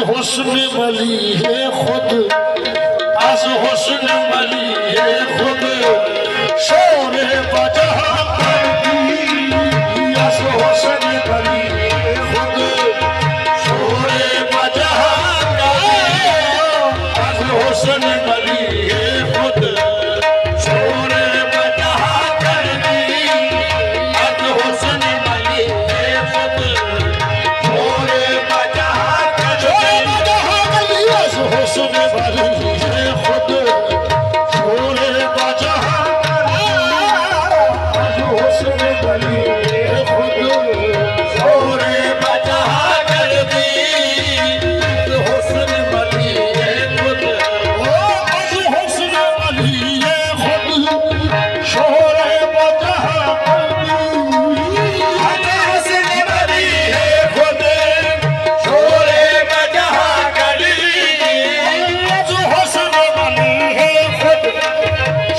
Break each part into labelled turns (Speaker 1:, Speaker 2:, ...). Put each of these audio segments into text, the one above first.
Speaker 1: हुस्न वली है खुद, आज हुस्न वली है खुद, शोरे बजहा करती, आज हुस्न वली है खुद, शोरे बजहा करती, आज हुस्न वली है खुद, शोरे बजहा करती, आज हुस्न वली है खुद, शोरे बजहा हुस्न वली है खुद, शोरे बजहा हुस्न वली है खुद, शोरे बजहा कर दी, हुस्न वली है खुद, हुस्न वली है खुद, शोरे बजहा कर दी, हुस्न वली है खुद, शोरे बजहा कर दी, हुस्न वली है खुद,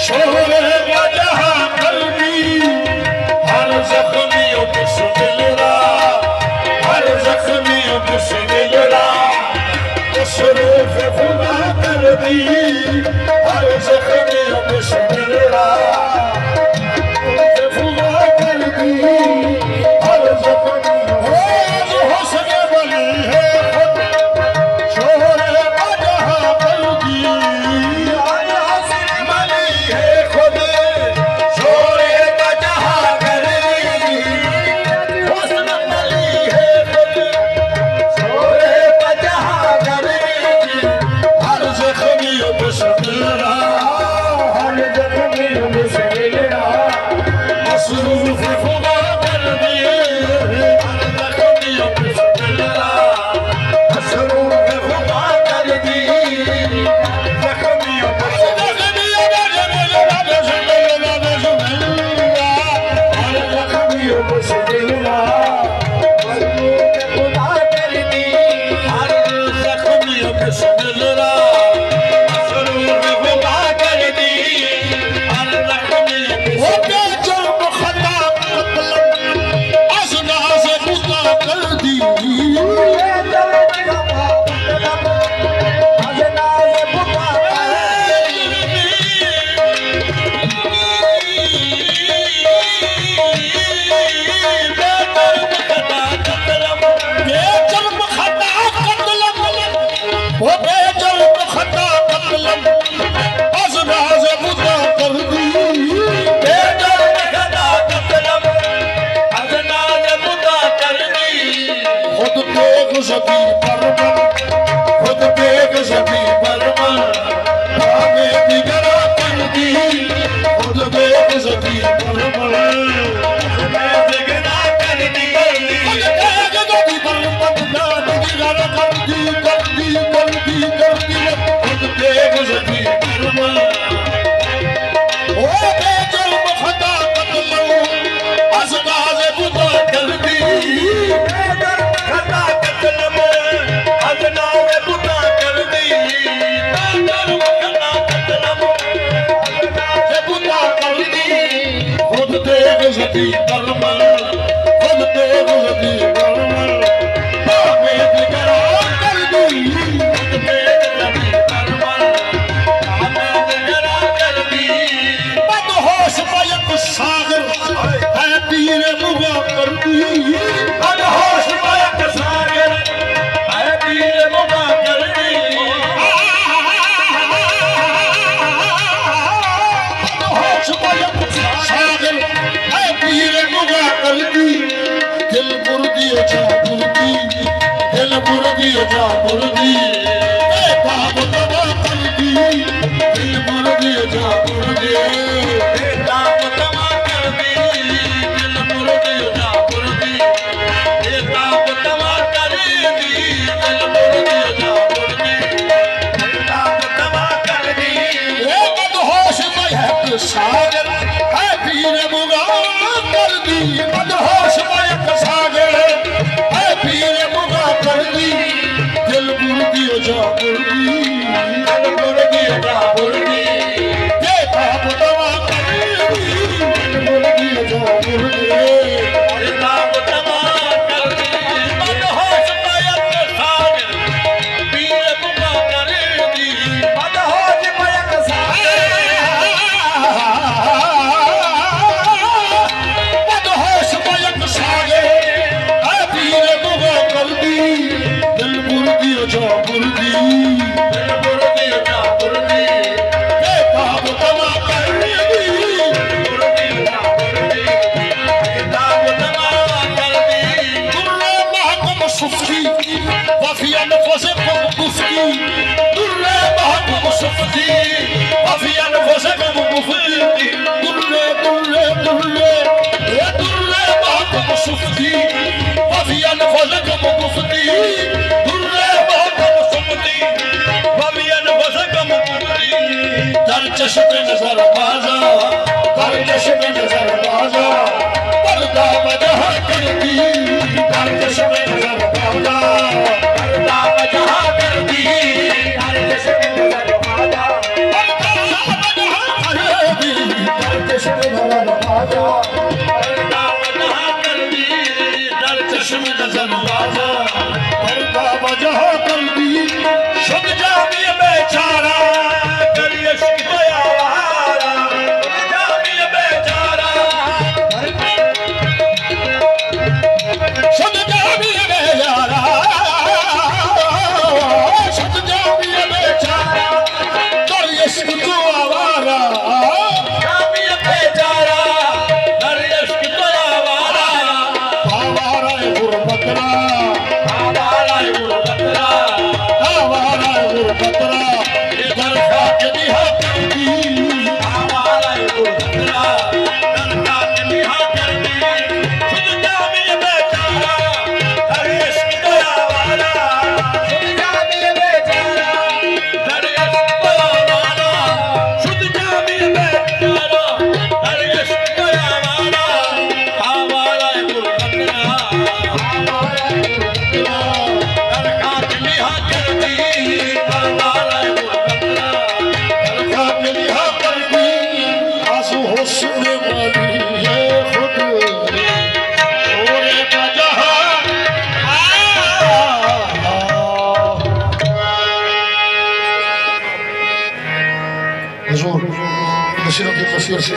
Speaker 1: शोरे बजहा कर दी, हर जख्मियों को सुमिलरा, हर जख्मियों को सुमिलरा, मशरूफ खुदा कर दी, हर जख्मियों को सुमिलरा, खुदा कर दी, हर जख्मियों को हुस्न वली है खुद, शोरे बजहा कर दी, हुस्न वली है खुद, शोरे बजहा कर दी, हुस्न वली है खुद, शोरे बजहा कर दी, हर जख्मियों को सुमिलरा, हर जख्मियों को सुमिलरा, मशरूफ खुदा कर दिए, हर जख्मियों को सुमिलरा, मशरूफ खुदा कर दी, जख्मियों को हर जख्मियों को सुमिलरा, मशरूफ खुदा कर दी, हर जख्मियों को सुमिलरा, मशरूफ खुदा कर दी, हर जख्मियों को जुर्म खता मतलब असना से मुस्ता कर दी, ज़बी परमन, खुद बेगज़बी परमन, भागे दिगरा कर दी, खुद बेगज़बी परमन, दिगरा कर दी, खुद बेगज़बी परमन, दिगरा कर दी, कर दी, कर दी, कर दी, खुद बेगज़बी परमन, ओ बेजुर्म खता कत्ल, असगाज़ बुता कर दी, खता कत्ल में अजनाव बुता कर दी, खता कत्ल में अजनाव बुता कर दी, खुद बेगज़बी परमन, खुद बेगज़बी परमन, भावे दिगरा कर दी, खुद बेगज़बी परमन, भावे दिगरा कर दी, बदहोश मयक सागर है पीर मुगा कर दी, बदहोश मयक सागर है पीर मुगा कर दी, बदहोश मयक सागर है पीर मुगा कर दी, दिल मुर्दी जा मुर्दी, दिल मुर्दी जा मुर्दी, ताब तबा कर दी, दिल मुर्दी जा मुर्दी, ताब तबा कर दी, दिल मुर्दी जा मुर्दी, ताब तबा कर दी, दिल मुर्दी जा मुर्दी, ताब तबा कर दी, बदहोश मयक सागर है पीर मुगा कर दी, बदहोश मयक सागर है पीर मुगा कर दी, दिल मुर्दी जा मुर्दी, दिल मुर्दी जा मुर्दी, ताब तबा कर दी, दिल मुर्दी जा मुर्दी, ताब तबा कर दी, बदहोश मयक सागर की दुर्रे महबूब सुफती अफियन वसगम मुफती दुर्रे दुर्रे दुर्रे ये दुर्रे महबूब सुफती अफियन वसगम मुफती दुर्रे महबूब सुफती अफियन वसगम मुफती दर चश्मे नजर बाजा दर चश्मे नजर बाजा पर्दा बजह कर दी दर चश्मे नजर बाजा पर्दा बजह कर दी दर चश्मे नजर बाजा पर्दा बजह कर दी दर चश्मे नजर बाजा पर्दा बजह कर दी दर चश्मे नजर बाजा पर्दा बजह कर दी शुद जामी बेचारा करिए शुक्रिया जामी बेचारा शुद जामी बेचारा शुद जामी बेचारा करिए शुक्रिया आवारा जामी बेचारा करिए शुक्रिया आवारा आवारा गुरबतरा आवारा गुरबतरा आवारा गुरबतरा इधर खाके निहा कर दी आवारा गुरबतरा इधर खाके निहा कर दी खुद जामी बेचारा हर इश्क तो आवारा खुद जामी बेचारा हर इश्क तो आवारा खुद जामी बेचारा हर इश्क तो आवारा आवारा गुरबतरा आवारा गुरबतरा इधर खाके निहा कर दी आवारा गुरबतरा इधर खाके निहा कर दी आंसू हुस्न वाली है खुद ओरे बजहा हुजूर बशीरत बशीर से